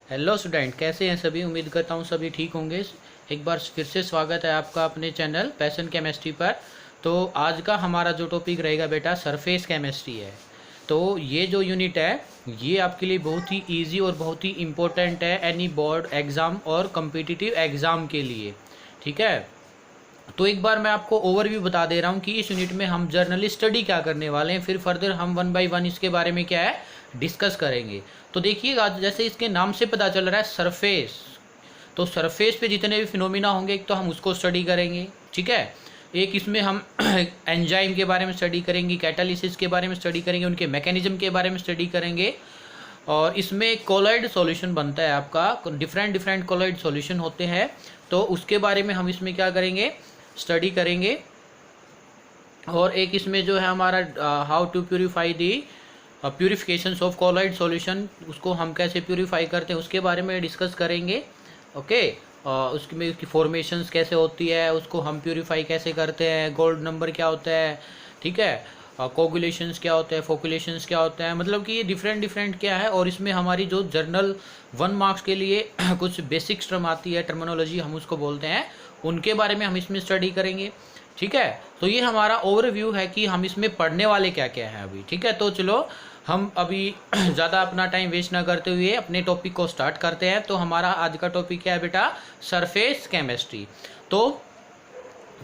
Hello student, कैसे हैं सभी। उम्मीद करता हूँ सभी ठीक होंगे। एक बार फिर से स्वागत है आपका अपने चैनल पैशन केमिस्ट्री पर। तो आज का हमारा जो टॉपिक रहेगा बेटा सरफेस केमिस्ट्री है। तो ये जो यूनिट है ये आपके लिए बहुत ही इजी और बहुत ही इम्पोर्टेंट है एनी बोर्ड एग्ज़ाम और कम्पिटिटिव एग्ज़ाम के लिए। ठीक है, तो एक बार मैं आपको ओवरव्यू बता दे रहा हूँ कि इस यूनिट में हम जर्नली स्टडी क्या करने वाले हैं, फिर फर्दर हम वन बाय वन इसके बारे में क्या है डिस्कस करेंगे। तो देखिएगा, जैसे इसके नाम से पता चल रहा है सरफेस, तो सरफेस पे जितने भी फिनोमिना होंगे एक तो हम उसको स्टडी करेंगे। ठीक है, एक इसमें हम एंजाइम के बारे में स्टडी करेंगे, कैटालिसिस के बारे में स्टडी करेंगे, उनके मैकेनिज्म के बारे में स्टडी करेंगे। और इसमें कोलॉइड सॉल्यूशन बनता है आपका, डिफरेंट डिफरेंट कोलॉइड सॉल्यूशन होते हैं, तो उसके बारे में हम इसमें क्या करेंगे स्टडी करेंगे। और एक इसमें जो है हमारा how to purify the purification of colloid solution, उसको हम कैसे प्यूरिफाई करते हैं उसके बारे में डिस्कस करेंगे। ओके, उसमें उसकी फॉर्मेशंस कैसे होती है, उसको हम प्यूरिफाई कैसे करते हैं, गोल्ड नंबर क्या होता है, ठीक है, कोगुलेशंस क्या होते हैं, फोकुलेशंस क्या होते हैं, मतलब कि ये डिफरेंट डिफरेंट क्या है। और इसमें हमारी जो जर्नल 1 मार्क्स के लिए कुछ बेसिक टर्म आती है, टर्मिनोलॉजी हम उसको बोलते हैं, उनके बारे में हम इसमें स्टडी करेंगे। ठीक है, तो ये हमारा ओवरव्यू है कि हम इसमें पढ़ने वाले क्या क्या हैं अभी। ठीक है, तो चलो हम अभी ज़्यादा अपना टाइम वेस्ट ना करते हुए अपने टॉपिक को स्टार्ट करते हैं। तो हमारा आज का टॉपिक क्या है बेटा, सरफेस केमिस्ट्री। तो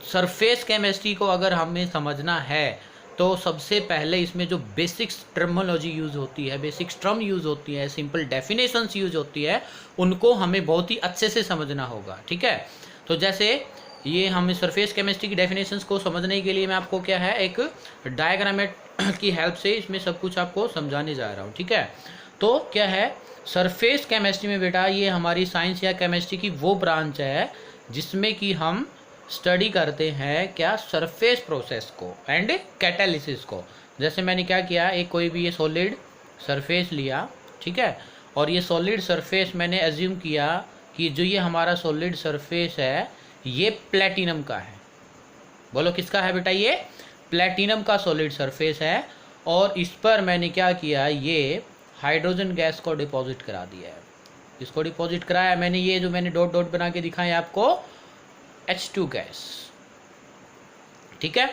सरफेस केमिस्ट्री को अगर हमें समझना है तो सबसे पहले इसमें जो बेसिक टर्मिनोलॉजी यूज़ होती है, बेसिक टर्म यूज़ होती है, सिंपल डेफिनेशंस यूज़ होती है, उनको हमें बहुत ही अच्छे से समझना होगा। ठीक है, तो जैसे ये हम सरफेस केमिस्ट्री की डेफिनेशंस को समझने के लिए मैं आपको क्या है एक डायग्रामेट की हेल्प से इसमें सब कुछ आपको समझाने जा रहा हूँ। ठीक है, तो क्या है सरफेस केमिस्ट्री में बेटा, ये हमारी साइंस या केमिस्ट्री की वो ब्रांच है जिसमें कि हम स्टडी करते हैं क्या, सरफेस प्रोसेस को एंड कैटालिसिस को। जैसे मैंने क्या किया, एक कोई भी ये सॉलिड सरफेस लिया, ठीक है, और ये सॉलिड सरफेस मैंने एज्यूम किया कि जो ये हमारा सॉलिड सरफेस है ये प्लेटिनम का है। बोलो किसका है बेटा, ये प्लेटिनम का सॉलिड सरफेस है। और इस पर मैंने क्या किया, ये हाइड्रोजन गैस को डिपॉजिट करा दिया है। इसको डिपॉजिट कराया मैंने, ये जो मैंने डॉट डॉट बना के दिखाए आपको, H2 गैस। ठीक है,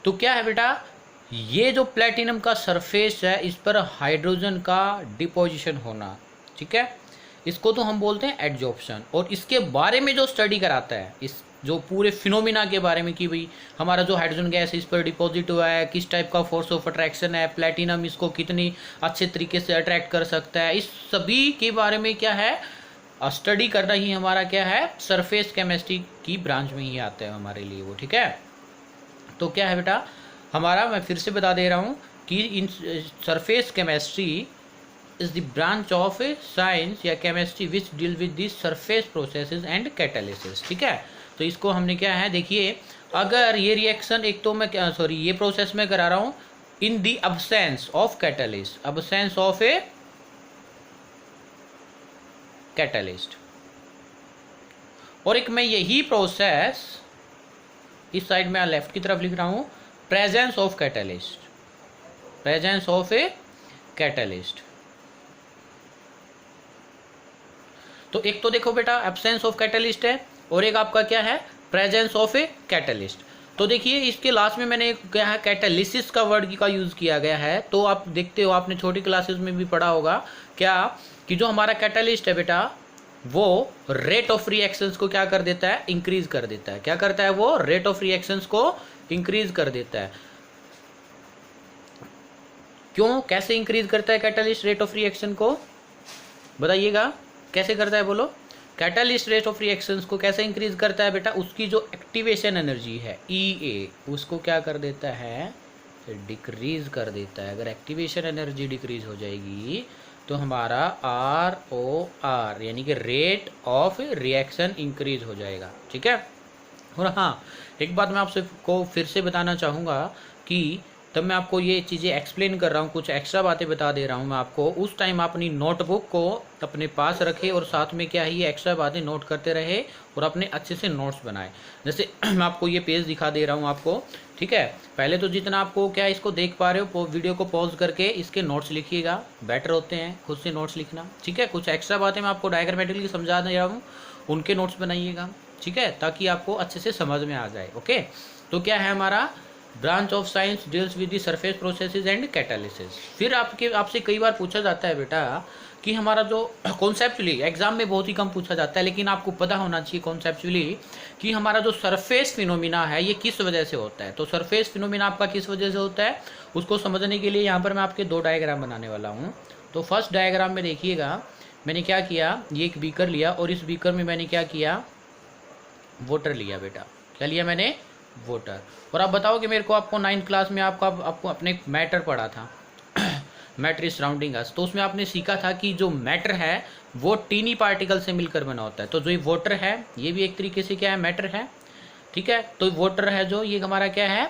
तो क्या है बेटा, ये जो प्लेटिनम का सरफेस है इस पर हाइड्रोजन का डिपोजिशन होना। ठीक है, इसको तो हम बोलते हैं एडजॉर्प्शन। और इसके बारे में जो स्टडी कराता है, इस जो पूरे फिनोमिना के बारे में कि भाई हमारा जो हाइड्रोजन गैस इस पर डिपॉजिट हुआ है, किस टाइप का फोर्स ऑफ अट्रैक्शन है, प्लेटिनम इसको कितनी अच्छे तरीके से अट्रैक्ट कर सकता है, इस सभी के बारे में क्या है स्टडी करना ही हमारा क्या है सरफेस केमिस्ट्री की ब्रांच में ही आता है हमारे लिए वो। ठीक है, तो क्या है बेटा हमारा, मैं फिर से बता दे रहा हूँ कि in surface chemistry is the branch of science या chemistry which deal with the surface processes and catalysis. ठीक है, तो इसको हमने क्या है, देखिए अगर ये रिएक्शन, एक तो मैं सॉरी ये प्रोसेस में करा रहा हूँ in the absence of catalyst, absence of a catalyst, और एक मैं यही प्रोसेस इस साइड में लेफ्ट की तरफ लिख रहा हूं presence of catalyst, presence of a catalyst. तो एक तो देखो बेटा एब्सेंस ऑफ कैटालिस्ट है और एक आपका क्या है प्रेजेंस ऑफ ए कैटालिस्ट। तो देखिए इसके लास्ट में मैंने क्या है कैटालिसिस का वर्ड का यूज़ किया गया है। तो आप देखते हो, आपने छोटी क्लासेस में भी पढ़ा होगा क्या कि जो हमारा कैटालिस्ट है बेटा वो रेट ऑफ रिएक्शंस को क्या कर देता है, इंक्रीज कर देता है। क्या करता है वो, रेट ऑफ रिएक्शंस को इंक्रीज कर देता है। क्यों, कैसे इंक्रीज करता है कैटालिस्ट रेट ऑफ रिएक्शन को, बताइएगा कैसे करता है, बोलो। कैटालिस्ट रेट ऑफ रिएक्शंस को कैसे इंक्रीज करता है बेटा, उसकी जो एक्टिवेशन एनर्जी है EA उसको क्या कर देता है, डिक्रीज कर देता है। अगर एक्टिवेशन एनर्जी डिक्रीज हो जाएगी तो हमारा ROR यानी कि रेट ऑफ रिएक्शन इंक्रीज हो जाएगा। ठीक है, और हाँ एक बात मैं आपसे को फिर से बताना चाहूँगा कि तब मैं आपको ये चीज़ें एक्सप्लेन कर रहा हूँ, कुछ एक्स्ट्रा बातें बता दे रहा हूँ मैं आपको। उस टाइम अपनी नोटबुक को अपने पास रखे और साथ में क्या है ये एक्स्ट्रा बातें नोट करते रहे और अपने अच्छे से नोट्स बनाए। जैसे मैं आपको ये पेज दिखा दे रहा हूँ आपको, ठीक है। पहले तो जितना आपको क्या है इसको देख पा रहे हो, वीडियो को पॉज करके इसके नोट्स लिखिएगा, बेटर होते हैं खुद से नोट्स लिखना, ठीक है। कुछ एक्स्ट्रा बातें मैं आपको डायग्रामेटिकली समझा दे रहा हूँ, उनके नोट्स बनाइएगा, ठीक है, ताकि आपको अच्छे से समझ में आ जाए। ओके, तो क्या है हमारा branch of science deals with the surface processes and catalysis. फिर आपसे कई बार पूछा जाता है बेटा कि हमारा जो कॉन्सेप्चुअली एग्जाम में बहुत ही कम पूछा जाता है, लेकिन आपको पता होना चाहिए कॉन्सेप्चुअली कि हमारा जो सरफेस फिनोमिना है ये किस वजह से होता है। तो सरफेस फिनोमिना आपका किस वजह से होता है उसको समझने के लिए यहाँ पर मैं आपके 2 डायग्राम बनाने वाला हूँ। तो फर्स्ट डायग्राम में देखिएगा, मैंने क्या किया, ये एक बीकर लिया और इस बीकर में मैंने क्या किया, वाटर लिया बेटा। क्या लिया मैंने, वाटर। और आप बताओ कि मेरे को आपको 9th क्लास में आपको अपने मैटर पढ़ा था मैटर इज सराउंडिंग अस। तो उसमें आपने सीखा था कि जो मैटर है वो टीनी पार्टिकल से मिलकर बना होता है। तो जो ये वाटर है ये भी एक तरीके से क्या है, मैटर है, ठीक है। तो वाटर है जो ये हमारा क्या है,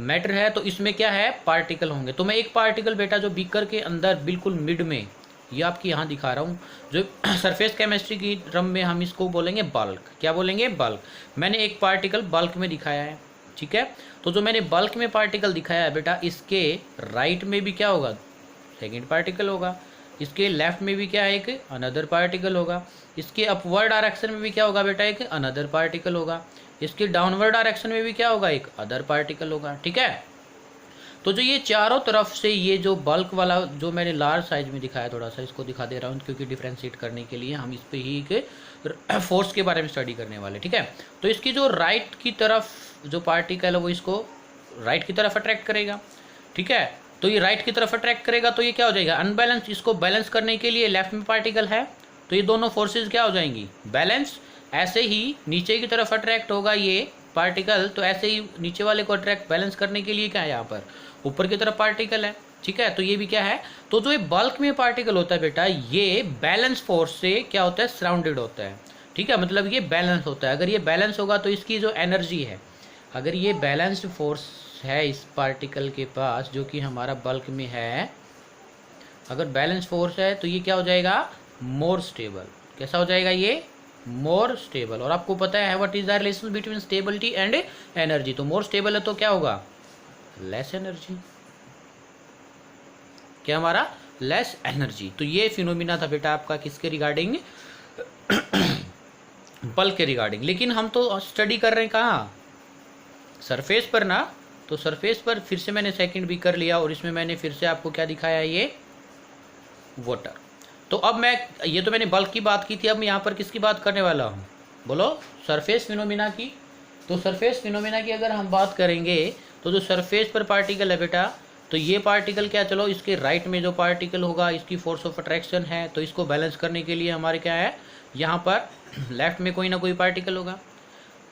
मैटर है। तो इसमें क्या है, पार्टिकल होंगे। तो मैं एक पार्टिकल बेटा जो बीकर के अंदर बिल्कुल मिड में, ये आपकी यहाँ दिखा रहा हूँ, जो सरफेस केमिस्ट्री की टर्म में हम इसको बोलेंगे बल्क। क्या बोलेंगे, बल्क। मैंने एक पार्टिकल बल्क में दिखाया है, ठीक है। तो जो मैंने बल्क में पार्टिकल दिखाया है बेटा, इसके राइट में भी क्या होगा, सेकेंड पार्टिकल होगा। इसके लेफ्ट में भी क्या है, एक अनदर पार्टिकल होगा। इसके अपवर्ड डायरेक्शन में भी क्या होगा बेटा, एक अनदर पार्टिकल होगा। इसके डाउनवर्ड डायरेक्शन में भी क्या होगा, एक अदर पार्टिकल होगा, ठीक है। तो जो ये चारों तरफ से ये जो बल्क वाला जो मैंने लार्ज साइज में दिखाया, थोड़ा सा इसको दिखा दे रहा हूँ क्योंकि डिफ्रेंशिएट करने के लिए हम इस पे ही एक फोर्स के बारे में स्टडी करने वाले, ठीक है। तो इसकी जो राइट की तरफ जो पार्टिकल है वो इसको राइट की तरफ अट्रैक्ट करेगा, ठीक है। तो ये राइट की तरफ अट्रैक्ट करेगा तो ये क्या हो जाएगा, अनबैलेंस। इसको बैलेंस करने के लिए लेफ्ट में पार्टिकल है तो ये दोनों फोर्सेज क्या हो जाएंगी, बैलेंस। ऐसे ही नीचे की तरफ अट्रैक्ट होगा ये पार्टिकल, तो ऐसे ही नीचे वाले को अट्रैक्ट बैलेंस करने के लिए क्या है, यहाँ पर ऊपर की तरफ पार्टिकल है, ठीक है। तो ये भी क्या है, तो जो ये बल्क में पार्टिकल होता है बेटा, ये बैलेंस फोर्स से क्या होता है, सराउंडेड होता है, ठीक है। मतलब ये बैलेंस होता है। अगर ये बैलेंस होगा तो इसकी जो एनर्जी है, अगर ये बैलेंस्ड फोर्स है इस पार्टिकल के पास जो कि हमारा बल्क में है, अगर बैलेंस फोर्स है तो ये क्या हो जाएगा, मोर स्टेबल। कैसा हो जाएगा ये, मोर स्टेबल। और आपको पता है what is the relation between stability and energy. तो मोर स्टेबल है तो क्या होगा, लेस एनर्जी। क्या हमारा, लेस एनर्जी। तो ये फिनोमिना था बेटा आपका किसके रिगार्डिंग, बल्क के रिगार्डिंग। लेकिन हम तो स्टडी कर रहे हैं कहाँ, सरफेस पर ना। तो सरफेस पर फिर से मैंने सेकंड भी कर लिया और इसमें मैंने फिर से आपको क्या दिखाया, ये वाटर। तो अब मैं, ये तो मैंने बल्क की बात की थी, अब मैं यहाँ पर किसकी बात करने वाला हूँ, बोलो, सरफेस फिनोमिना की। तो सरफेस फिनोमिना की अगर हम बात करेंगे तो जो सरफेस पर पार्टिकल है बेटा, तो ये पार्टिकल क्या, चलो इसके राइट में जो पार्टिकल होगा इसकी फोर्स ऑफ अट्रैक्शन है, तो इसको बैलेंस करने के लिए हमारे क्या है, यहाँ पर लेफ्ट में कोई ना कोई पार्टिकल होगा।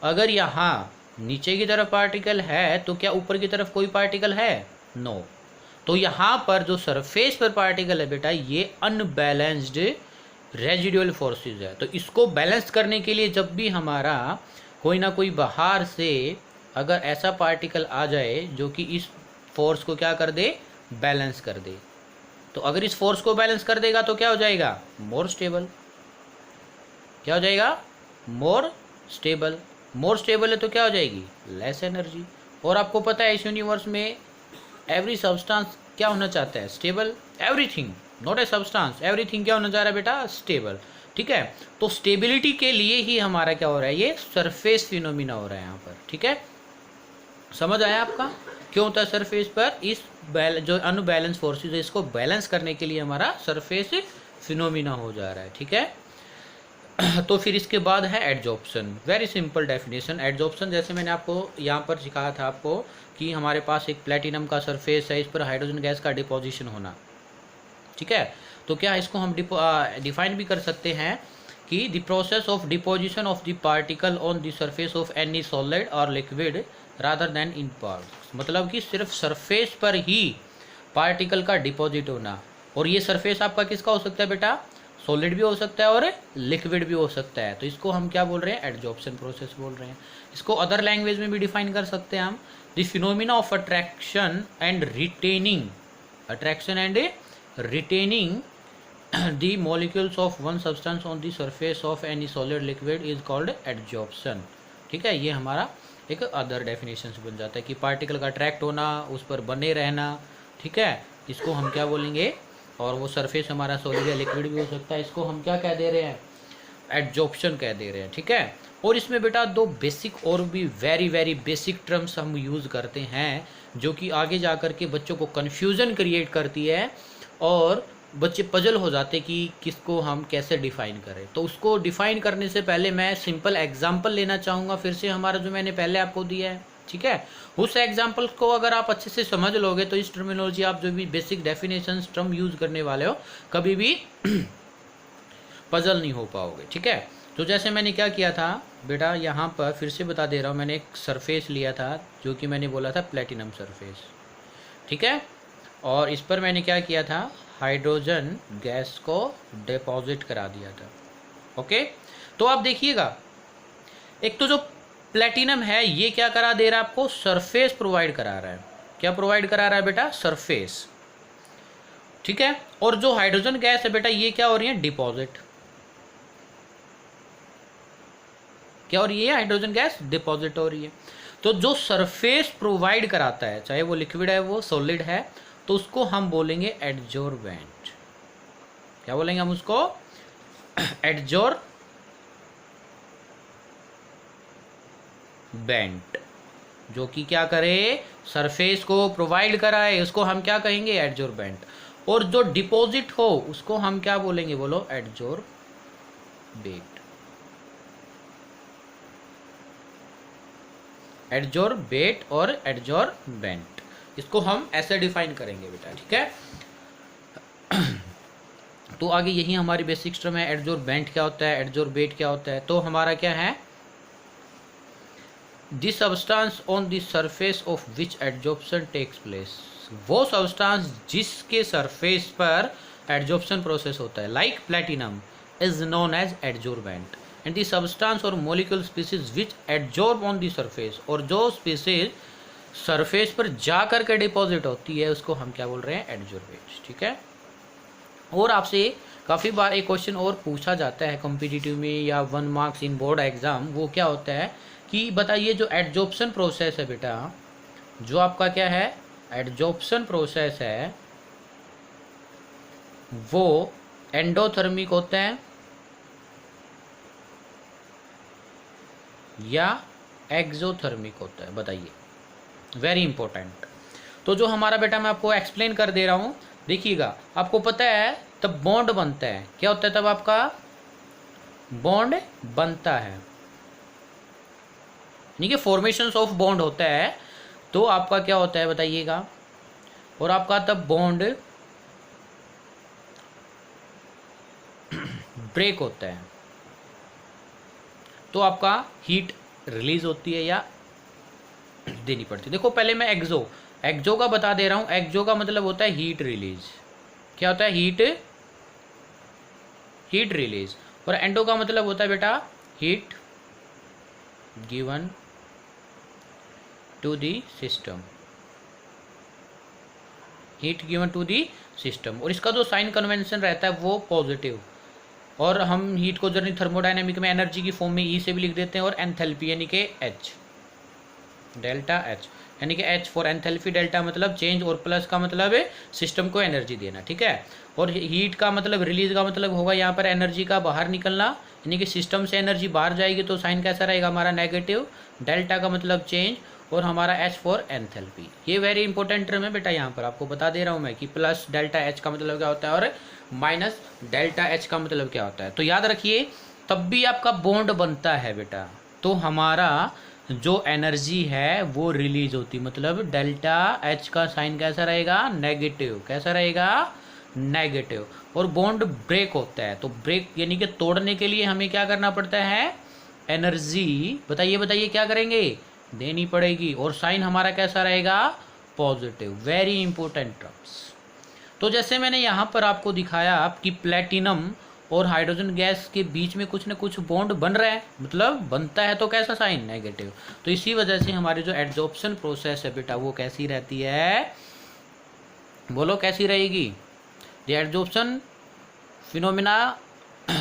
अगर यहाँ नीचे की तरफ पार्टिकल है तो क्या ऊपर की तरफ कोई पार्टिकल है, नो। तो यहाँ पर जो सरफेस पर पार्टिकल है बेटा, ये अनबैलेंस्ड रेजिडुअल फोर्सेस है। तो इसको बैलेंस करने के लिए जब भी हमारा कोई ना कोई बाहर से अगर ऐसा पार्टिकल आ जाए जो कि इस फोर्स को क्या कर दे, बैलेंस कर दे, तो अगर इस फोर्स को बैलेंस कर देगा तो क्या हो जाएगा, मोर स्टेबल। क्या हो जाएगा, मोर स्टेबल। मोर स्टेबल है तो क्या हो जाएगी, लेस एनर्जी। और आपको पता है इस यूनिवर्स में एवरी सब्सटेंस क्या होना चाहता है, stable. Everything, not a substance, everything क्या होना चाह रहा है बेटा, स्टेबल, ठीक है। तो स्टेबिलिटी के लिए ही हमारा क्या हो रहा है, ये सरफेस फिनोमिना हो रहा है यहाँ पर, ठीक है। समझ आया आपका, क्यों होता है सरफेस पर इस जो अनबैलेंस फोर्सेस है इसको बैलेंस करने के लिए हमारा सरफेस फिनोमिना हो जा रहा है, ठीक है। तो फिर इसके बाद है adsorption. Very simple definition. Adsorption जैसे मैंने आपको यहाँ पर सिखाया था आपको कि हमारे पास एक प्लेटिनम का सरफेस है, इस पर हाइड्रोजन गैस का डिपोजिशन होना, ठीक है। तो क्या इसको हम डिफाइन भी कर सकते हैं कि the process of deposition of the particle on the surface of any solid और liquid rather then in parts. मतलब कि सिर्फ सरफेस पर ही पार्टिकल का डिपॉजिट होना। और ये सरफेस आपका किसका हो सकता है बेटा, सॉलिड भी हो सकता है और लिक्विड भी हो सकता है। तो इसको हम क्या बोल रहे हैं, एडजॉर्प्शन प्रोसेस बोल रहे हैं। इसको अदर लैंग्वेज में भी डिफाइन कर सकते हैं हम, the phenomena of attraction and retaining the molecules of one substance on the surface of any solid liquid is called adsorption। ठीक है, ये हमारा एक अदर डेफिनेशन बन जाता है कि पार्टिकल का अट्रैक्ट होना, उस पर बने रहना। ठीक है, इसको हम क्या बोलेंगे, और वो सरफेस हमारा सॉलिड या लिक्विड भी हो सकता है, इसको हम क्या कह दे रहे हैं, एडजॉर्प्शन कह दे रहे हैं। ठीक है, और इसमें बेटा दो बेसिक और भी वेरी वेरी बेसिक टर्म्स हम यूज़ करते हैं जो कि आगे जा कर के बच्चों को कन्फ्यूज़न क्रिएट करती है और बच्चे पजल हो जाते कि किसको हम कैसे डिफ़ाइन करें। तो उसको डिफ़ाइन करने से पहले मैं सिंपल एग्जांपल लेना चाहूँगा फिर से हमारा जो मैंने पहले आपको दिया है। ठीक है, उस एग्जांपल को अगर आप अच्छे से समझ लोगे तो इस टर्मिनोलॉजी, आप जो भी बेसिक डेफिनेशंस टर्म यूज़ करने वाले हो, कभी भी पजल नहीं हो पाओगे। ठीक है, तो जैसे मैंने क्या किया था बेटा, यहाँ पर फिर से बता दे रहा हूँ, मैंने एक सरफेस लिया था जो कि मैंने बोला था प्लेटिनम सरफेस। ठीक है, और इस पर मैंने क्या किया था, हाइड्रोजन गैस को डिपॉजिट करा दिया था। ओके, तो आप देखिएगा, एक तो जो प्लेटिनम है ये क्या करा दे रहा है आपको, सरफेस प्रोवाइड करा रहा है। क्या प्रोवाइड करा रहा है बेटा, सरफेस। ठीक है, और जो हाइड्रोजन गैस है बेटा ये क्या हो रही है, डिपॉजिट। क्या हो रही है, हाइड्रोजन गैस डिपॉजिट हो रही है। तो जो सरफेस प्रोवाइड कराता है, चाहे वो लिक्विड है वो सॉलिड है, तो उसको हम बोलेंगे एडजॉर्बेंट। क्या बोलेंगे हम उसको, एडजॉर्बेंट, जो कि क्या करे, सरफेस को प्रोवाइड कराए, उसको हम क्या कहेंगे, एडजॉर्बेंट। और जो डिपॉजिट हो उसको हम क्या बोलेंगे, बोलो, एडजॉर्बेट। एडजॉर्बेट और एडजॉर्बेंट, इसको हम ऐसे डिफाइन करेंगे बेटा। ठीक है, तो आगे यही हमारी बेसिक टर्म है, एडजॉर्बेंट क्या होता है, एडजॉर्बेट क्या होता है। तो हमारा क्या है, this substance on the surface of which adsorption takes place, वो सब्सटेंस जिसके सरफेस पर एडजॉर्प्शन प्रोसेस होता है, like platinum is known as adsorbent. And the substance और molecule species which adsorb on the surface, और जो स्पीसीज सरफेस पर जा कर के डिपॉजिट होती है उसको हम क्या बोल रहे हैं, एडजॉर्बेट। ठीक है, और आपसे काफ़ी बार एक क्वेश्चन और पूछा जाता है कॉम्पिटिटिव में या 1 मार्क्स इन बोर्ड एग्जाम, वो क्या होता है कि बताइए जो एडजॉर्प्शन प्रोसेस है बेटा, जो आपका क्या है, एडजॉर्प्शन प्रोसेस है वो एंडोथर्मिक होता है या एक्सोथर्मिक होता है, बताइए, वेरी इंपॉर्टेंट। तो जो हमारा बेटा, मैं आपको एक्सप्लेन कर दे रहा हूँ, देखिएगा, आपको पता है तब बॉन्ड बनता है, क्या होता है तब आपका बॉन्ड बनता है, यानी कि फॉर्मेशंस ऑफ बॉन्ड होता है, तो आपका क्या होता है बताइएगा, और आपका तब बॉन्ड ब्रेक होता है, तो आपका हीट रिलीज होती है या देनी पड़ती है। देखो पहले मैं एक्सो का बता दे रहा हूँ, एक्सो का मतलब होता है हीट रिलीज। क्या होता है, हीट रिलीज। और एंडो का मतलब होता है बेटा heat given to the system, heat given to the system. और इसका जो साइन कन्वेंशन रहता है वो पॉजिटिव, और हम हीट को जर्नी थर्मोडायनेमिक में एनर्जी की फॉर्म में ई से भी लिख देते हैं, और एंथैल्पी यानी कि एच, डेल्टा एच, यानी कि एच फॉर एंथैल्पी, डेल्टा मतलब चेंज, और प्लस का मतलब है सिस्टम को एनर्जी देना। ठीक है, और हीट का मतलब, रिलीज का मतलब होगा यहाँ पर एनर्जी का बाहर निकलना, यानी कि सिस्टम से एनर्जी बाहर जाएगी तो साइन कैसा रहेगा हमारा, नेगेटिव। डेल्टा का मतलब चेंज, और हमारा एच फॉर एंथैल्पी। ये वेरी इंपॉर्टेंट टर्म है बेटा, यहाँ पर आपको बता दे रहा हूँ मैं कि प्लस डेल्टा एच का मतलब क्या होता है और माइनस डेल्टा एच का मतलब क्या होता है। तो याद रखिए, तब भी आपका बॉन्ड बनता है बेटा, तो हमारा जो एनर्जी है वो रिलीज होती, मतलब डेल्टा एच का साइन कैसा रहेगा, नेगेटिव। कैसा रहेगा, नेगेटिव। और बॉन्ड ब्रेक होता है, तो ब्रेक यानी कि तोड़ने के लिए हमें क्या करना पड़ता है, एनर्जी, बताइए क्या करेंगे, देनी पड़ेगी। और साइन हमारा कैसा रहेगा, पॉजिटिव। Very important terms. तो जैसे मैंने यहाँ पर आपको दिखाया कि प्लेटिनम और हाइड्रोजन गैस के बीच में कुछ ना कुछ बॉन्ड बन रहा है, मतलब बनता है तो कैसा साइन, नेगेटिव। तो इसी वजह से हमारी जो एडजॉर्प्शन प्रोसेस है बेटा वो कैसी रहती है, बोलो कैसी रहेगी। द एडजॉर्प्शन फिनोमिना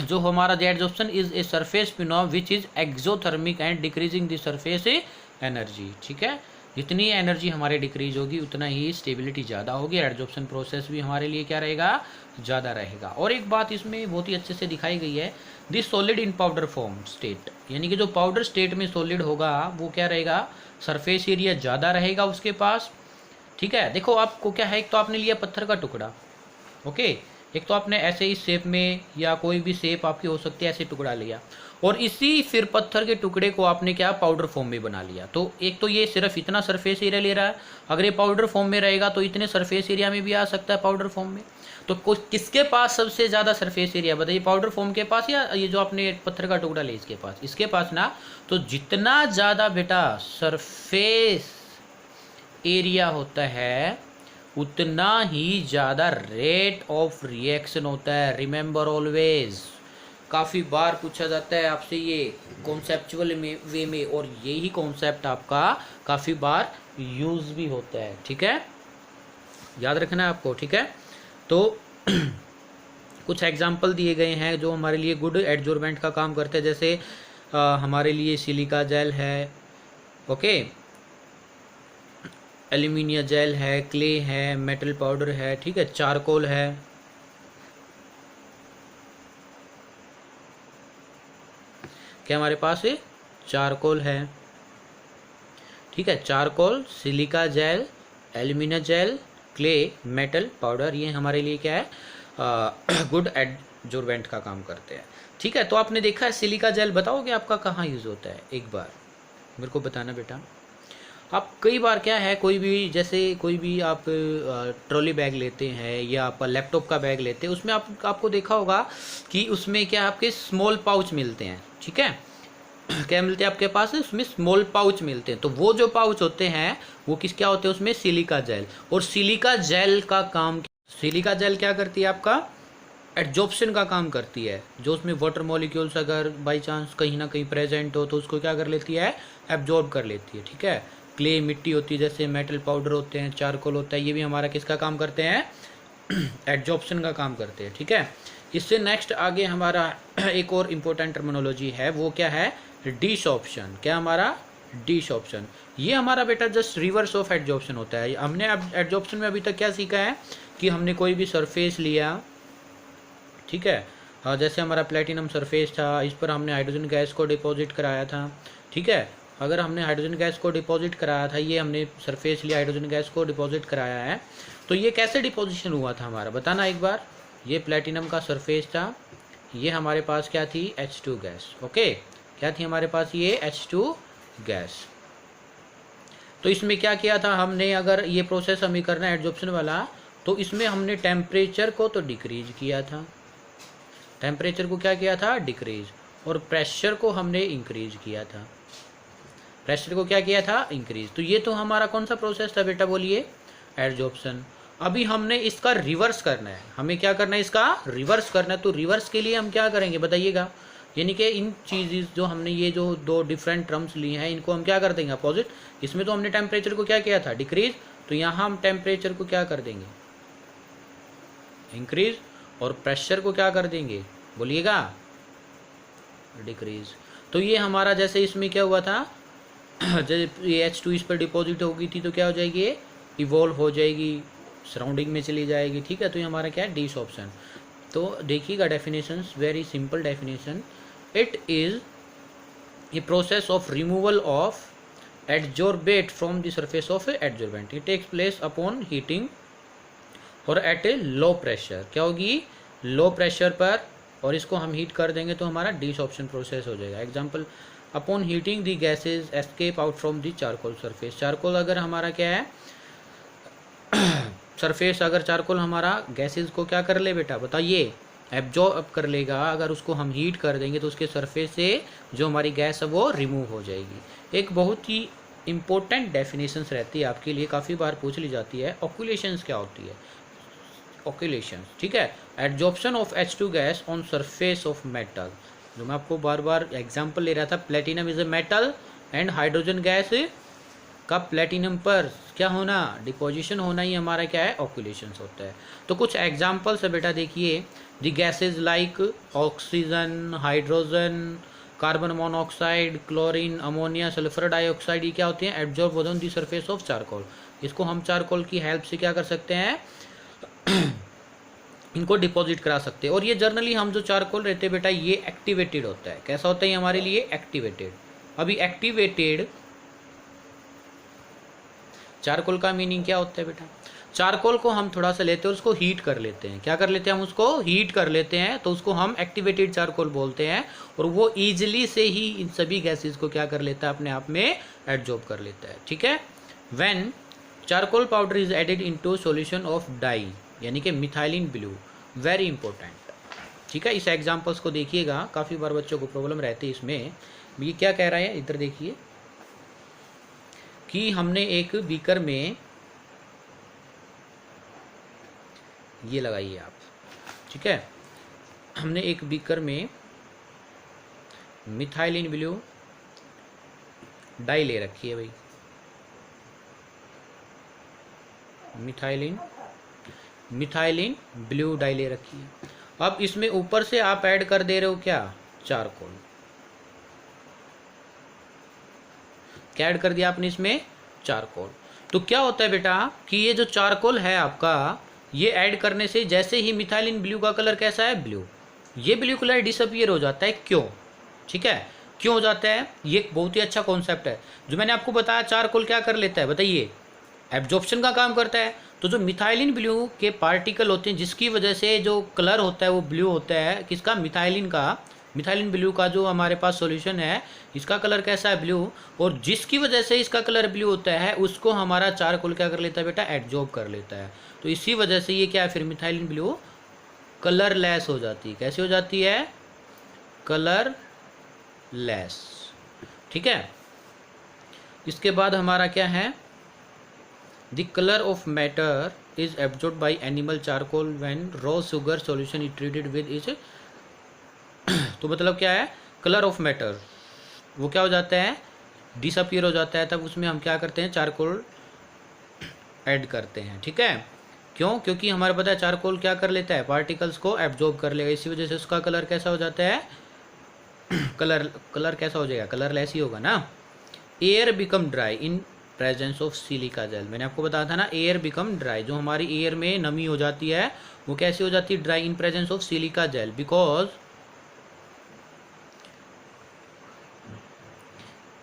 जो हमारा the adsorption is a surface phenomenon which is exothermic and decreasing the surface energy. ठीक है, जितनी एनर्जी हमारे डिक्रीज होगी उतना ही स्टेबिलिटी ज़्यादा होगी, एडजॉर्प्शन प्रोसेस भी हमारे लिए क्या रहेगा, ज़्यादा रहेगा। और एक बात इसमें बहुत ही अच्छे से दिखाई गई है, this solid in powder form state, यानी कि जो पाउडर स्टेट में सॉलिड होगा वो क्या रहेगा, सरफेस एरिया ज़्यादा रहेगा उसके पास। ठीक है, देखो आपको क्या है, एक तो आपने लिया पत्थर का टुकड़ा, ओके, एक तो आपने ऐसे ही शेप में या कोई भी शेप आपकी हो सकती है ऐसे टुकड़ा लिया, और इसी फिर पत्थर के टुकड़े को आपने क्या पाउडर फॉर्म में बना लिया। तो एक तो ये सिर्फ इतना सरफेस एरिया ले रहा है, अगर ये पाउडर फॉर्म में रहेगा तो इतने सरफेस एरिया में भी आ सकता है पाउडर फॉर्म में। तो किसके पास सबसे ज़्यादा सरफेस एरिया बताइए, पाउडर फॉर्म के पास या ये जो आपने पत्थर का टुकड़ा ले इसके पास, इसके पास ना। तो जितना ज़्यादा बेटा सरफेस एरिया होता है उतना ही ज़्यादा रेट ऑफ रिएक्शन होता है। रिमेंबर ऑलवेज, काफ़ी बार पूछा जाता है आपसे ये कॉन्सेप्चुअल वे में, और यही कॉन्सेप्ट आपका काफ़ी बार यूज़ भी होता है। ठीक है, याद रखना है आपको। ठीक है, तो कुछ एग्जाम्पल दिए गए हैं जो हमारे लिए गुड एडजॉर्बेंट का काम करते हैं, जैसे हमारे लिए सिलिका जेल है, ओके, एल्यूमिनियम जेल है, क्ले है, मेटल पाउडर है, ठीक है, चारकोल है, क्या हमारे पास है, चारकोल है। ठीक है, charcoal, silica gel, aluminium gel, clay, metal powder, ये हमारे लिए क्या है, गुड एडजॉर्बेंट का काम करते हैं। ठीक है, तो आपने देखा है सिलिका जेल, बताओगे आपका कहाँ यूज़ होता है, एक बार मेरे को बताना बेटा। आप कई बार क्या है, कोई भी जैसे कोई भी आप ट्रॉली बैग लेते हैं या आप लैपटॉप का बैग लेते हैं, उसमें आपको देखा होगा कि उसमें क्या आपके स्मॉल पाउच मिलते हैं। ठीक है, क्या मिलते हैं आपके पास, उसमें स्मॉल पाउच मिलते हैं। तो वो जो पाउच होते हैं वो क्या होते हैं, उसमें सिलिका जेल। और सिलिका जेल का काम, सिलिका जेल क्या करती है, आपका एडजॉर्प्शन का काम करती है। जो उसमें वाटर मॉलिक्यूल्स अगर बाई चांस कहीं ना कहीं प्रेजेंट हो तो उसको क्या कर लेती है, एब्जॉर्ब कर लेती है। ठीक है, क्ले मिट्टी होती है, जैसे मेटल पाउडर होते हैं, चारकोल होता है, ये भी हमारा किसका काम करते हैं, एडजॉर्प्शन का काम करते हैं। ठीक है, इससे नेक्स्ट आगे हमारा एक और इम्पोर्टेंट टर्मिनोलॉजी है, वो क्या है, डिसॉर्प्शन। क्या हमारा, डिसॉर्प्शन, ये हमारा बेटा जस्ट रिवर्स ऑफ एडजॉर्प्शन होता है। हमने एडजॉर्प्शन में अभी तक क्या सीखा है कि हमने कोई भी सरफेस लिया, ठीक है, जैसे हमारा प्लेटिनम सरफेस था, इस पर हमने हाइड्रोजन गैस को डिपॉजिट कराया था। ठीक है, अगर हमने हाइड्रोजन गैस को डिपॉजिट कराया था, ये हमने सरफेस लिया, हाइड्रोजन गैस को डिपॉजिट कराया है, तो ये कैसे डिपोजिशन हुआ था हमारा, बताना एक बार। ये प्लेटिनम का सरफेस था, ये हमारे पास क्या थी, H2 गैस, ओके, क्या थी हमारे पास, ये H2 गैस। तो इसमें क्या किया था हमने, अगर ये प्रोसेस हमें करना है एडजॉर्प्शन वाला, तो इसमें हमने टेम्परेचर को तो डिक्रीज किया था, टेम्परेचर को क्या किया था, डिक्रीज, और प्रेशर को हमने इंक्रीज किया था, प्रेशर को क्या किया था, इंक्रीज। तो ये तो हमारा कौन सा प्रोसेस था बेटा, बोलिए, एडजॉर्प्शन। अभी हमने इसका रिवर्स करना है, हमें क्या करना है, इसका रिवर्स करना है। तो रिवर्स के लिए हम क्या करेंगे बताइएगा, यानी कि इन चीज़ जो हमने ये जो दो डिफरेंट टर्म्स लिए हैं इनको हम क्या कर देंगे, अपोजिट। इसमें तो हमने टेम्परेचर को क्या किया था, डिक्रीज, तो यहाँ हम टेम्परेचर को क्या कर देंगे, इंक्रीज, और प्रेशर को क्या कर देंगे, बोलिएगा, डिक्रीज। तो ये हमारा जैसे इसमें क्या हुआ था, जब ये H2 इस पर डिपॉजिट हो गई थी तो क्या हो जाएगी, ये इवॉल्व हो जाएगी, सराउंडिंग में चली जाएगी। ठीक है, तो ये हमारा क्या है, डिसॉर्प्शन। तो देखिएगा definition, very simple definition, it is a process of removal of adsorbate from the surface of adsorbent. It takes place upon heating और एट ए लो प्रेशर। क्या होगी, लो प्रेशर पर, और इसको हम हीट कर देंगे तो हमारा डिसॉर्प्शन प्रोसेस हो जाएगा। Example, upon heating the gases escape out from the charcoal surface. Charcoal अगर हमारा क्या है, सरफेस, अगर चारकोल हमारा गैसेज को क्या कर ले बेटा, बताइए, एब्जॉर्ब कर लेगा। अगर उसको हम हीट कर देंगे तो उसके सरफेस से जो हमारी गैस है वो रिमूव हो जाएगी। एक बहुत ही इंपॉर्टेंट डेफिनेशंस रहती है आपके लिए, काफ़ी बार पूछ ली जाती है, ऑक्यूलेशंस क्या होती है। ऑक्यूलेशन, ठीक है। Adsorption of H2 gas on surface of metal, जो मैं आपको बार बार एग्जांपल ले रहा था, platinum is a metal and hydrogen gas का प्लेटिनम पर क्या होना, डिपोजिशन होना ही हमारा क्या है, ऑक्यूलेशन होता है। तो कुछ एग्जांपल्स है बेटा, देखिए the gases like oxygen, hydrogen, carbon monoxide, chlorine, ammonia, sulphur dioxide, ये क्या होते हैं, absorb on the surface of charcoal. इसको हम चारकोल की हेल्प से क्या कर सकते हैं, इनको डिपॉजिट करा सकते हैं। और ये जर्नली हम जो चारकोल रहते हैं बेटा, ये एक्टिवेटेड होता है। कैसा होता है हमारे लिए, एक्टिवेटेड। अभी एक्टिवेटेड चारकोल का मीनिंग क्या होता है बेटा, चारकोल को हम थोड़ा सा लेते हैं और उसको हीट कर लेते हैं। क्या कर लेते हैं हम, उसको हीट कर लेते हैं, तो उसको हम एक्टिवेटेड चारकोल बोलते हैं। और वो ईजिली से ही इन सभी गैसेस को क्या कर लेता है, अपने आप में एब्जॉर्ब कर लेता है, ठीक है। When charcoal powder is added into solution of dye, यानी कि मिथाइलिन ब्लू, वेरी इंपॉर्टेंट, ठीक है। इस एग्जांपल्स को देखिएगा, काफ़ी बार बच्चों को प्रॉब्लम रहती है इसमें। ये क्या कह रहा है, इधर देखिए कि हमने एक बीकर में, ये लगाइए आप, ठीक है, हमने एक बीकर में मिथाइलिन ब्लू डाई ले रखी है भाई, मिथाइलिन ब्लू डाई ले रखी है। अब इसमें ऊपर से आप ऐड कर दे रहे हो क्या, चारकोल। क्या ऐड कर दिया आपने इसमें, चारकोल। तो क्या होता है बेटा कि ये जो चारकोल है आपका, ये ऐड करने से जैसे ही मिथाइलिन ब्लू का कलर कैसा है, ब्लू, ये ब्लू कलर डिसअपियर हो जाता है। क्यों, ठीक है, क्यों हो जाता है, ये बहुत ही अच्छा कॉन्सेप्ट है जो मैंने आपको बताया। चारकोल क्या कर लेता है बताइए, एब्जॉर्प्शन का काम करता है। तो जो मिथाइलिन ब्लू के पार्टिकल होते हैं, जिसकी वजह से जो कलर होता है वो ब्लू होता है, किसका, मिथाइलिन का। मिथाइलिन ब्लू का जो हमारे पास सॉल्यूशन है, इसका कलर कैसा है, ब्लू। और जिसकी वजह से इसका कलर ब्लू होता है, उसको हमारा चारकोल क्या कर लेता है बेटा, एब्जॉर्ब कर लेता है। तो इसी वजह से ये क्या है, फिर मिथाइलिन ब्लू कलरलेस हो जाती है। कैसे हो जाती है, कलरलेस, ठीक है। इसके बाद हमारा क्या है, the colour of matter is absorb by animal charcoal when raw sugar solution is treated with is. तो मतलब क्या है, कलर ऑफ मैटर वो क्या हो जाता है, डिसअपियर हो जाता है। तब उसमें हम क्या करते हैं, चारकोल ऐड करते हैं, ठीक है। क्यों, क्योंकि हमारे पता है चारकोल क्या कर लेता है, पार्टिकल्स को एब्जॉर्ब कर लेगा। इसी वजह से उसका कलर कैसा हो जाता है, कलर कैसा हो जाएगा, कलरलेस ही होगा ना। Air become dry in presence of silica jail, मैंने आपको बताया था ना, एयर बिकम ड्राई, जो हमारी एयर में नमी हो जाती है वो कैसे हो जाती है, dry in presence of silica gel, because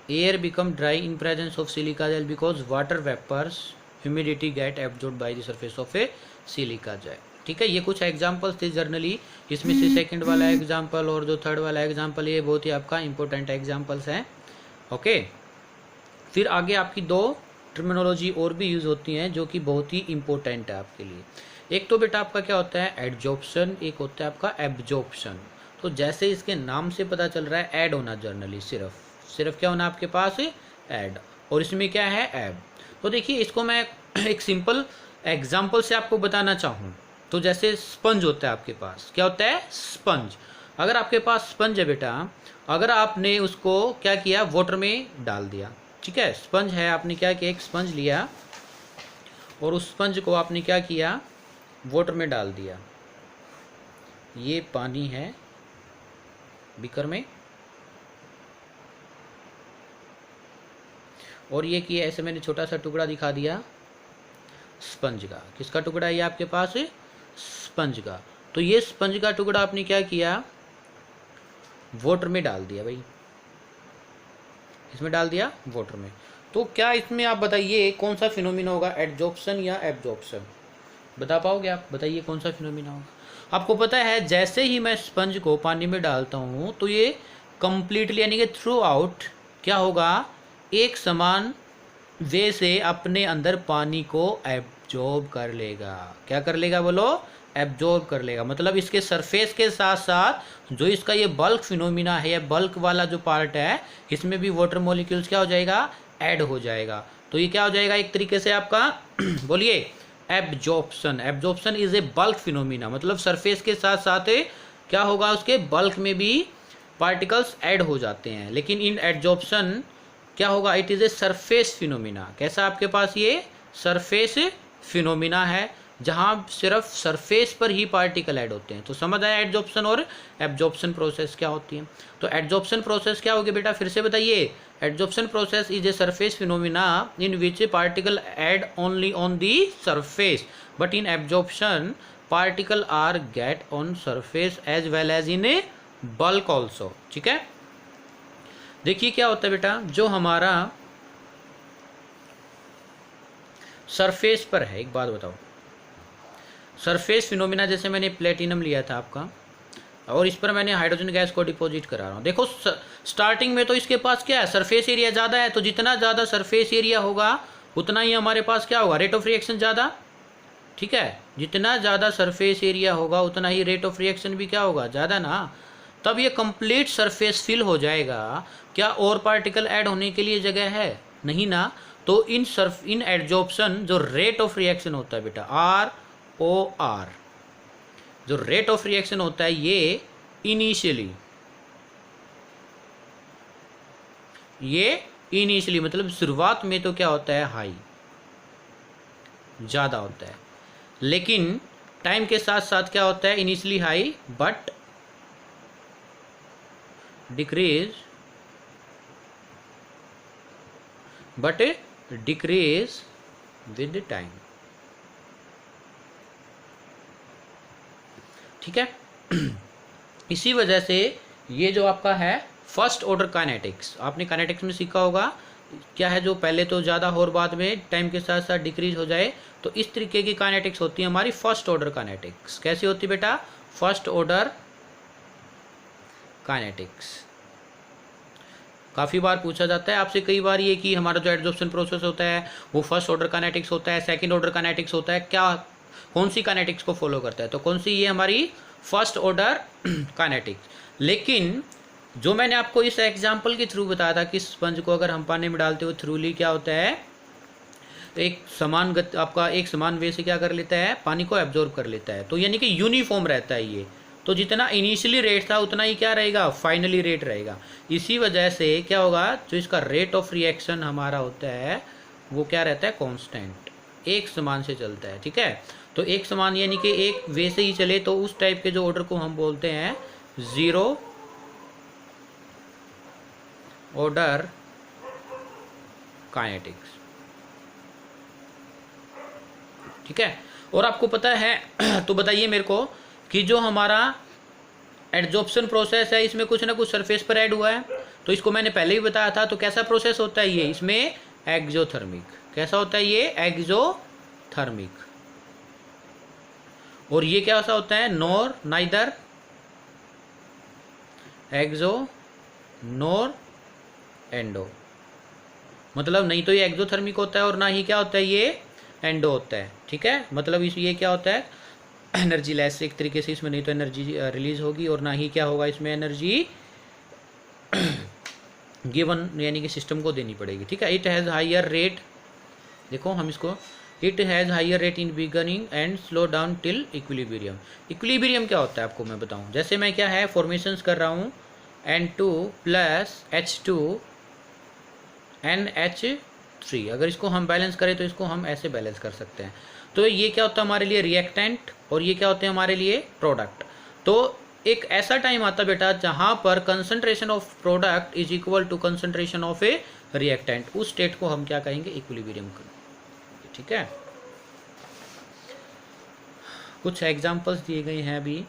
air become dry in presence of silica gel because water vapours humidity get absorb by the surface of a silica gel, ठीक है। ये कुछ एग्जांपल्स थे जर्नली, इसमें से सेकंड वाला example और जो थर्ड वाला एग्जांपल, ये बहुत ही आपका इंपॉर्टेंट एग्जांपल्स हैं, ओके। फिर आगे आपकी दो टर्मिनोलॉजी और भी यूज़ होती हैं जो कि बहुत ही इंपॉर्टेंट है आपके लिए। एक तो बेटा आपका क्या होता है, एडजॉर्प्शन, एक होता है आपका एब्जॉर्प्शन। तो जैसे इसके नाम से पता चल रहा है, ऐड होना, जर्नली सिर्फ क्या होना आपके पास, ऐड, और इसमें क्या है, एब। तो देखिए इसको मैं एक सिंपल एग्जांपल से आपको बताना चाहूँ तो जैसे स्पंज होता है आपके पास, क्या होता है, स्पंज। अगर आपके पास स्पंज है बेटा, अगर आपने उसको क्या किया, वाटर में डाल दिया, ठीक है, स्पंज है, आपने क्या किया, एक स्पंज लिया और उस स्पंज को आपने क्या किया, वाटर में डाल दिया। ये पानी है बीकर में, और ये किया ऐसे मैंने छोटा सा टुकड़ा दिखा दिया स्पंज का। किसका टुकड़ा है ये आपके पास, स्पंज का। तो ये स्पंज का टुकड़ा आपने क्या किया, वाटर में डाल दिया भाई, इसमें डाल दिया वाटर में। तो क्या इसमें आप बताइए कौन सा फिनोमिना होगा, एडजॉर्प्शन या एब्जॉर्प्शन, बता पाओगे आप, बताइए कौन सा फिनोमिना होगा। आपको पता है जैसे ही मैं स्पंज को पानी में डालता हूँ तो ये कंप्लीटली यानी कि थ्रू आउट क्या होगा, एक समान वे से अपने अंदर पानी को एब्जॉर्ब कर लेगा। क्या कर लेगा बोलो, एब्जॉर्ब कर लेगा। मतलब इसके सरफेस के साथ साथ जो इसका ये बल्क फिनोमिना है, ये बल्क वाला जो पार्ट है, इसमें भी वाटर मॉलिक्यूल्स क्या हो जाएगा, ऐड हो जाएगा। तो ये क्या हो जाएगा एक तरीके से आपका बोलिए, absorption. Absorption is a bulk phenomena, मतलब सरफेस के साथ साथ क्या होगा, उसके बल्क में भी पार्टिकल्स ऐड हो जाते हैं। लेकिन इन एब्जॉर्प्शन क्या होगा, it is A surface phenomena. कैसा आपके पास ये सरफेस फिनोमिना है, जहाँ सिर्फ सरफेस पर ही पार्टिकल ऐड होते हैं। तो समझ आया एड्जॉर्प्शन और एब्जॉर्प्शन प्रोसेस क्या होती है। तो एड्जॉर्प्शन प्रोसेस क्या होगी बेटा, फिर से बताइए। Adsorption process is a surface phenomena in which particle add only on the surface, but in absorption particle are get on surface as well as in a bulk also. ठीक है, देखिए क्या होता है बेटा, जो हमारा सरफेस पर है, एक बात बताओ, सरफेस फिनोमिना जैसे मैंने प्लेटिनम लिया था आपका, और इस पर मैंने हाइड्रोजन गैस को डिपॉजिट करा रहा हूँ। देखो स्टार्टिंग में तो इसके पास क्या है, सरफेस एरिया ज़्यादा है, तो जितना ज़्यादा सरफेस एरिया होगा उतना ही हमारे पास क्या होगा, रेट ऑफ रिएक्शन ज़्यादा। ठीक है, जितना ज़्यादा सरफेस एरिया होगा उतना ही रेट ऑफ रिएक्शन भी क्या होगा, ज़्यादा ना। तब ये कंप्लीट सरफेस फिल हो जाएगा। क्या और पार्टिकल ऐड होने के लिए जगह है, नहीं ना। तो इन एड्जॉर्प्शन जो रेट ऑफ रिएक्शन होता है बेटा, ROR, जो रेट ऑफ रिएक्शन होता है ये इनिशियली मतलब शुरुआत में तो क्या होता है, हाई, ज़्यादा होता है। लेकिन टाइम के साथ साथ क्या होता है, initially high but decrease with time. ठीक है, इसी वजह से ये जो आपका है फर्स्ट ऑर्डर काइनेटिक्स, आपने काइनेटिक्स में सीखा होगा क्या है, जो पहले तो ज़्यादा हो और बाद में टाइम के साथ साथ डिक्रीज हो जाए। तो इस तरीके की काइनेटिक्स होती है हमारी फर्स्ट ऑर्डर काइनेटिक्स। कैसी होती है बेटा, फर्स्ट ऑर्डर काइनेटिक्स। काफ़ी बार पूछा जाता है आपसे कई बार ये कि हमारा जो एड्जॉर्प्शन प्रोसेस होता है वो फर्स्ट ऑर्डर काइनेटिक्स होता है, सेकंड ऑर्डर काइनेटिक्स होता है, क्या कौन सी काइनेटिक्स को फॉलो करता है। तो कौन सी, ये हमारी फर्स्ट ऑर्डर काइनेटिक्स। लेकिन जो मैंने आपको इस एग्जाम्पल के थ्रू बताया था कि स्पंज को अगर हम पानी में डालते हो थ्रूली क्या होता है, एक समान आपका एक समान वे से क्या कर लेता है, पानी को एब्जॉर्ब कर लेता है। तो यानी कि यूनिफॉर्म रहता है ये। तो जितना इनिशियली रेट था उतना ही क्या रहेगा, फाइनली रेट रहेगा। इसी वजह से क्या होगा, जो इसका रेट ऑफ रिएक्शन हमारा होता है वो क्या रहता है, कांस्टेंट, एक समान से चलता है। ठीक है, तो एक समान यानी कि एक वे से ही चले, तो उस टाइप के जो ऑर्डर को हम बोलते हैं जीरो ऑर्डर काइनेटिक्स। ठीक है, और आपको पता है तो बताइए मेरे को कि जो हमारा एड्जॉर्प्शन प्रोसेस है इसमें कुछ ना कुछ सरफेस पर ऐड हुआ है। तो इसको मैंने पहले ही बताया था। तो कैसा प्रोसेस होता है ये, इसमें एक्सोथर्मिक। कैसा होता है ये, एक्सोथर्मिक। और ये क्या सा होता है, नॉर नाइदर एक्सो नॉर एंडो। मतलब नहीं तो ये एक्सोथर्मिक होता है और ना ही क्या होता है ये एंडो होता है। ठीक है, मतलब इस ये क्या होता है, एनर्जी लेस एक तरीके से इसमें नहीं तो एनर्जी रिलीज होगी और ना ही क्या होगा इसमें एनर्जी गिवन यानी कि सिस्टम को देनी पड़ेगी। ठीक है, इट हैज़ हायर रेट, देखो हम इसको, it has higher rate in beginning and slow down till equilibrium. Equilibrium क्या होता है आपको मैं बताऊं, जैसे मैं क्या है फॉर्मेशंस कर रहा हूँ N2 प्लस H2 NH3, अगर इसको हम बैलेंस करें तो इसको हम ऐसे बैलेंस कर सकते हैं। तो ये क्या होता है हमारे लिए रिएक्टेंट और ये क्या होते हैं हमारे लिए प्रोडक्ट। तो एक ऐसा टाइम आता बेटा जहाँ पर concentration of product is equal to concentration of a reactant, उस स्टेट को हम क्या कहेंगे, इक्विलिब्रियम। ठीक है, कुछ एग्जांपल्स दिए गए हैं अभी।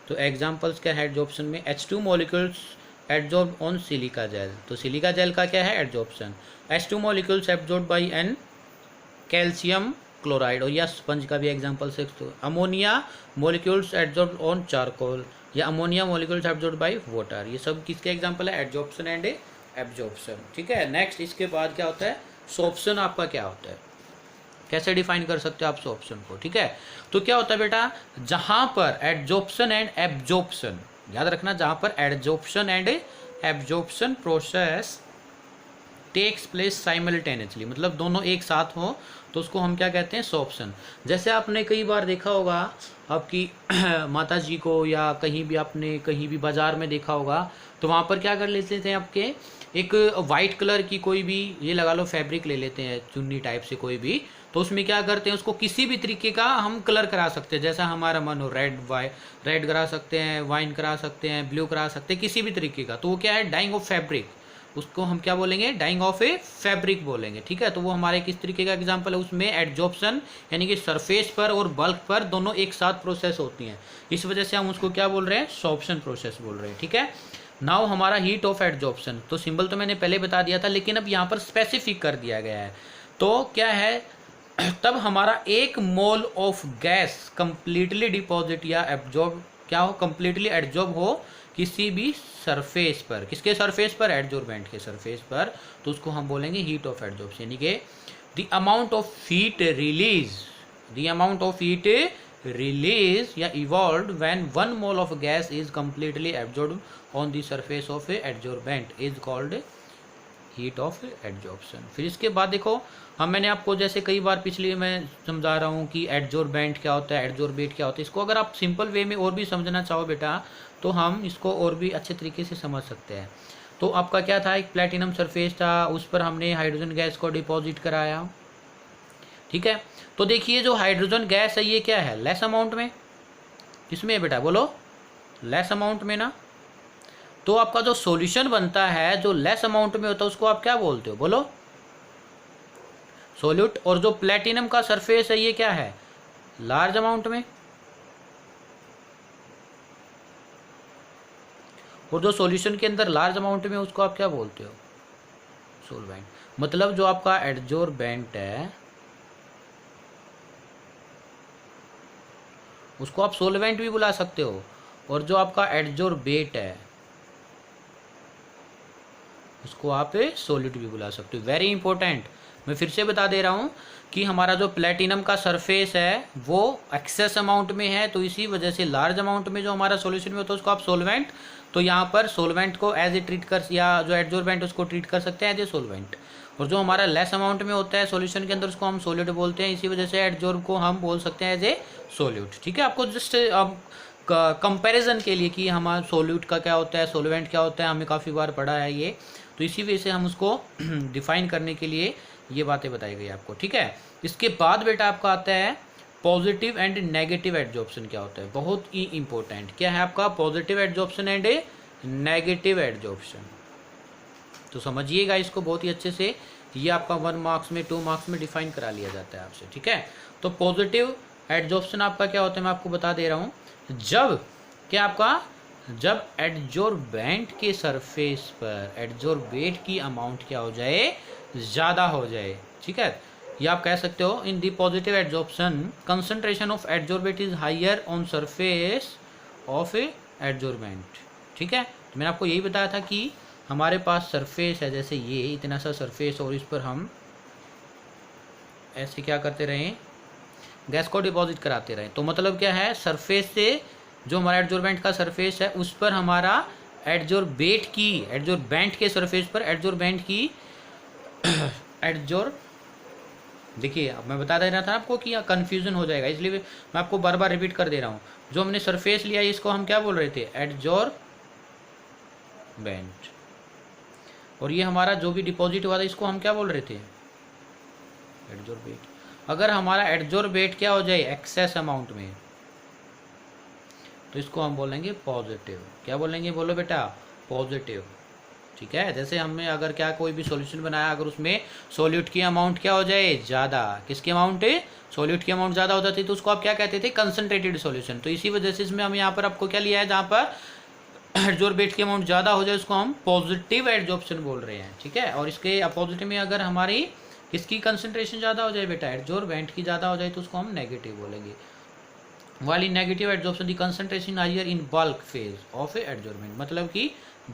तो एग्जांपल्स क्या है एड्जॉर्प्शन में, H2 molecules adsorb on silica gel. तो सिलिका जेल का क्या है adsorption, H2 molecules absorb by an calcium chloride. और या स्पंज का भी एग्जांपल से, तो ammonia molecules absorb on charcoal या ammonia molecules absorb by water. ये सब किसके एग्जांपल है, एड्जॉर्प्शन एंड एब्जॉर्प्शन। ठीक है, नेक्स्ट इसके बाद क्या होता है, सोर्प्शन आपका क्या होता है, कैसे डिफाइन कर सकते हो आप सोर्प्शन को। ठीक है, तो क्या होता है बेटा, जहां पर एड्जॉर्प्शन एंड एब्जॉर्प्शन, याद रखना, जहां पर adsorption and absorption process takes place simultaneously, मतलब दोनों एक साथ हो तो उसको हम क्या कहते हैं, सोर्प्शन। जैसे आपने कई बार देखा होगा आपकी माता जी को, या कहीं भी आपने कहीं भी बाजार में देखा होगा, तो वहाँ पर क्या कर लेते थे आपके, एक वाइट कलर की कोई भी, ये लगा लो फैब्रिक ले लेते हैं, चुन्नी टाइप से कोई भी, तो उसमें क्या करते हैं, उसको किसी भी तरीके का हम कलर करा सकते हैं, जैसा हमारा मन हो, रेड करा सकते हैं, वाइन करा सकते हैं, ब्लू करा सकते हैं, किसी भी तरीके का। तो वो क्या है, डाइंग ऑफ फैब्रिक, उसको हम क्या बोलेंगे, डाइंग ऑफ ए फैब्रिक बोलेंगे, ठीक है। तो वो हमारे किस तरीके का एग्जांपल है, उसमें एडजॉर्प्शन यानी कि सरफेस पर और बल्क पर दोनों एक साथ प्रोसेस होती हैं, इस वजह से हम उसको क्या बोल रहे हैं, सोर्प्शन प्रोसेस बोल रहे हैं, ठीक है। नाउ हमारा हीट ऑफ एडजॉर्प्शन, तो सिंबल तो मैंने पहले बता दिया था, लेकिन अब यहाँ पर स्पेसिफिक कर दिया गया है। तो क्या है, तब हमारा 1 mole of gas completely deposit या एब्जॉर्ब, क्या हो, कंप्लीटली एब्जॉर्ब हो किसी भी सरफेस पर, किसके सरफेस पर, एडजॉर्बेंट के सरफेस पर, तो उसको हम बोलेंगे हीट ऑफ एडजॉर्प्शन, यानी कि the amount of heat release, the amount of heat release या evolve when 1 mole of gas is completely absorb on the surface of a adsorbent is called heat of adsorption. फिर इसके बाद देखो, मैंने आपको जैसे कई बार पिछले मैं समझा रहा हूँ कि एडजॉर्बेंट क्या होता है, एडजॉर्बेट क्या होता है, इसको अगर आप सिंपल वे में और भी समझना चाहो बेटा, तो हम इसको और भी अच्छे तरीके से समझ सकते हैं। तो आपका क्या था, एक प्लेटिनम सरफेस था, उस पर हमने हाइड्रोजन गैस को डिपॉजिट कराया, ठीक है। तो देखिए जो हाइड्रोजन गैस है ये क्या है, लेस अमाउंट में, किसमें बेटा बोलो, लेस अमाउंट में ना। तो आपका जो सॉल्यूशन बनता है जो लेस अमाउंट में होता है उसको आप क्या बोलते हो, बोलो, सोल्यूट। और जो प्लेटिनम का सरफेस है ये क्या है, लार्ज अमाउंट में, और जो सॉल्यूशन के अंदर लार्ज अमाउंट में उसको आप क्या बोलते हो, सोलवेंट। मतलब जो आपका एडजॉर्बेंट है उसको आप सोलवेंट भी बुला सकते हो, और जो आपका एडजॉर्बेट है उसको आप सॉल्यूट भी बुला सकते हो। वेरी इंपॉर्टेंट, मैं फिर से बता दे रहा हूँ कि हमारा जो प्लेटिनम का सरफेस है वो एक्सेस अमाउंट में है, तो इसी वजह से लार्ज अमाउंट में जो हमारा सॉल्यूशन में होता है उसको आप सोलवेंट, तो यहाँ पर सोलवेंट को एज ए ट्रीट कर, या जो एडजॉर्बेंट उसको ट्रीट कर सकते हैं एज ए सोलवेंट। और जो हमारा लेस अमाउंट में होता है सॉल्यूशन के अंदर उसको हम सोल्यूट बोलते हैं, इसी वजह से एडजॉर्ब को हम बोल सकते हैं एज ए सोल्यूट, ठीक है। आपको जस्ट कंपैरिजन के लिए कि हमारा सोल्यूट का क्या होता है, सोलवेंट क्या होता है, हमें काफ़ी बार पढ़ा है ये, तो इसी वजह से हम उसको डिफाइन करने के लिए ये बातें बताई गई आपको, ठीक है। इसके बाद बेटा आपका आता है पॉजिटिव एंड नेगेटिव एडजॉर्प्शन क्या होता है, बहुत ही इंपॉर्टेंट। क्या है आपका positive adsorption and negative adsorption, तो समझिएगा इसको बहुत ही अच्छे से, ये आपका 1 मार्क्स में 2 मार्क्स में डिफाइन करा लिया जाता है आपसे, ठीक है। तो पॉजिटिव एडजॉर्प्शन आपका क्या होता है मैं आपको बता दे रहा हूँ, जब क्या आपका, जब एडजॉर्बेंट के सरफेस पर एडजॉर्बेट की अमाउंट क्या हो जाए, ज़्यादा हो जाए, ठीक है। या आप कह सकते हो in the positive adsorption concentration of adsorbate is higher on surface of a adsorbent, ठीक है। तो मैंने आपको यही बताया था कि हमारे पास सरफेस है, जैसे ये इतना सा सरफेस, और इस पर हम ऐसे क्या करते रहे, गैस को डिपॉजिट कराते रहे, तो मतलब क्या है, सरफेस से जो हमारा एडजॉर्बेंट का सरफेस है उस पर हमारा एडजॉर्बेंट के सरफेस पर एडजॉर्बेंट की देखिए अब मैं बता दे रहा था आपको कि कन्फ्यूजन हो जाएगा, इसलिए मैं आपको बार बार रिपीट कर दे रहा हूँ। जो हमने सरफेस लिया है इसको हम क्या बोल रहे थे, एडजॉर्बेंट, और ये हमारा जो भी डिपॉजिट हुआ था इसको हम क्या बोल रहे थे, एडजॉर्बेट। अगर हमारा एडजॉर्बेट क्या हो जाए एक्सेस अमाउंट में, तो इसको हम बोलेंगे पॉजिटिव। क्या बोलेंगे, बोलो बेटा, पॉजिटिव, ठीक है। जैसे हमने अगर क्या कोई भी सॉल्यूशन बनाया, अगर उसमें सोल्यूट की अमाउंट क्या हो जाए ज़्यादा, किसकी अमाउंट है, सोल्यूट की अमाउंट ज़्यादा हो जाती है, तो उसको आप क्या कहते थे, कंसनट्रेटेड सॉल्यूशन। तो इसी वजह से इसमें हम यहाँ पर आपको क्या लिया है, जहाँ पर एडजॉर्बेट की अमाउंट ज़्यादा हो जाए उसको हम पॉजिटिव एडजॉर्प्शन बोल रहे हैं, ठीक है। और इसके अपोजिट में अगर हमारी किसकी कंसनट्रेशन ज़्यादा हो जाए बेटा, एडजॉर्बेंट की ज़्यादा हो जाए, तो उसको हम नेगेटिव बोलेंगे। while in negative adsorption the concentration higher in bulk phase of a adsorbent, मतलब कि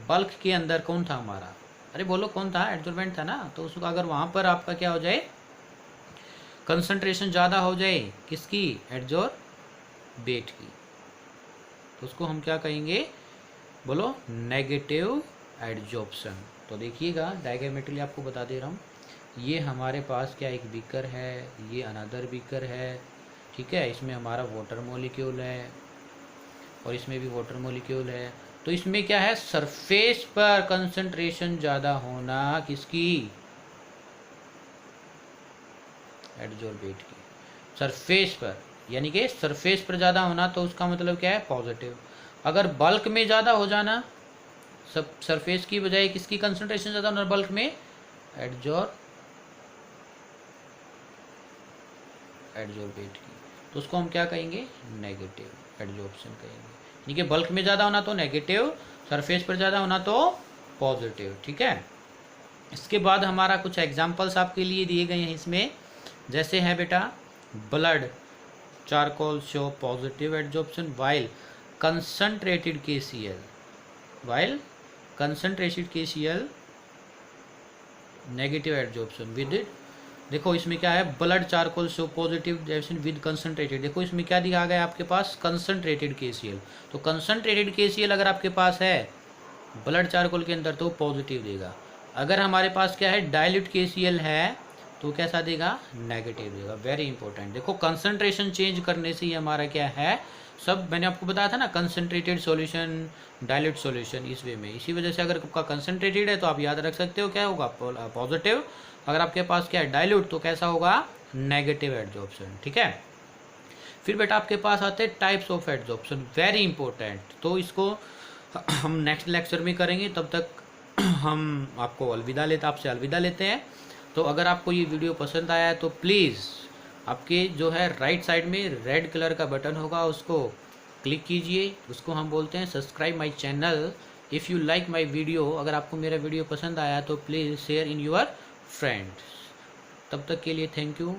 बल्क के अंदर कौन था हमारा, अरे बोलो कौन था, एडजॉर्बेंट था ना। तो उसको अगर वहाँ पर आपका क्या हो जाए, कंसंट्रेशन ज़्यादा हो जाए किसकी, एडजॉर्बेट की, तो उसको हम क्या कहेंगे, बोलो नेगेटिव एडजॉर्प्शन। तो देखिएगा डायग्रामेट्रिकली आपको बता दे रहा हूँ, ये हमारे पास क्या एक बीकर है, ये अनदर बीकर है, ठीक है। इसमें हमारा वाटर मॉलिक्यूल है और इसमें भी वाटर मॉलिक्यूल है। तो इसमें क्या है, सरफेस पर कंसंट्रेशन ज़्यादा होना किसकी, एडजॉर्बेट की, सरफेस पर, यानी कि सरफेस पर ज़्यादा होना, तो उसका मतलब क्या है, पॉजिटिव। अगर बल्क में ज़्यादा हो जाना, सब सरफेस की बजाय किसकी कंसंट्रेशन ज़्यादा होना बल्क में, एडजॉर्बेट की, तो उसको हम क्या कहेंगे, नेगेटिव एडजॉर्प्शन कहेंगे। यानी कि बल्क में ज़्यादा होना तो नेगेटिव, सरफेस पर ज़्यादा होना तो पॉजिटिव, ठीक है। इसके बाद हमारा कुछ एग्जांपल्स आपके लिए दिए गए हैं इसमें, जैसे है बेटा, blood charcoal show positive adsorption while concentrated KCl, while concentrated KCl negative adsorption with, देखो इसमें क्या है, blood charcoal show positive adsorption with concentrated, देखो इसमें क्या दिया गया आपके पास, कंसंट्रेटेड KCl। तो कंसंट्रेटेड KCl अगर आपके पास है ब्लड चारकोल के अंदर तो पॉजिटिव देगा। अगर हमारे पास क्या है, डाइल्यूट KCl है तो कैसा देगा, नेगेटिव देगा। वेरी इंपॉर्टेंट, देखो कंसंट्रेशन चेंज करने से ही हमारा क्या है, सब मैंने आपको बताया था ना, कंसंट्रेटेड सॉल्यूशन, डाइल्यूट सॉल्यूशन, इस वे में। इसी वजह से अगर आपका कंसंट्रेटेड है तो आप याद रख सकते हो क्या होगा, पॉजिटिव। अगर आपके पास क्या है, डाइल्यूट, तो कैसा होगा, नेगेटिव एडजॉर्प्शन, ठीक है। फिर बेटा आपके पास आते हैं types of adsorption, very important. तो इसको हम नेक्स्ट लेक्चर में करेंगे, तब तक हम आपको आपसे अलविदा लेते हैं। तो अगर आपको ये वीडियो पसंद आया है तो प्लीज़ आपके जो है राइट साइड में रेड कलर का बटन होगा, उसको क्लिक कीजिए, उसको हम बोलते हैं subscribe my channel. If you like my video, अगर आपको मेरा वीडियो पसंद आया तो please share in your friends. तब तक के लिए थैंक यू।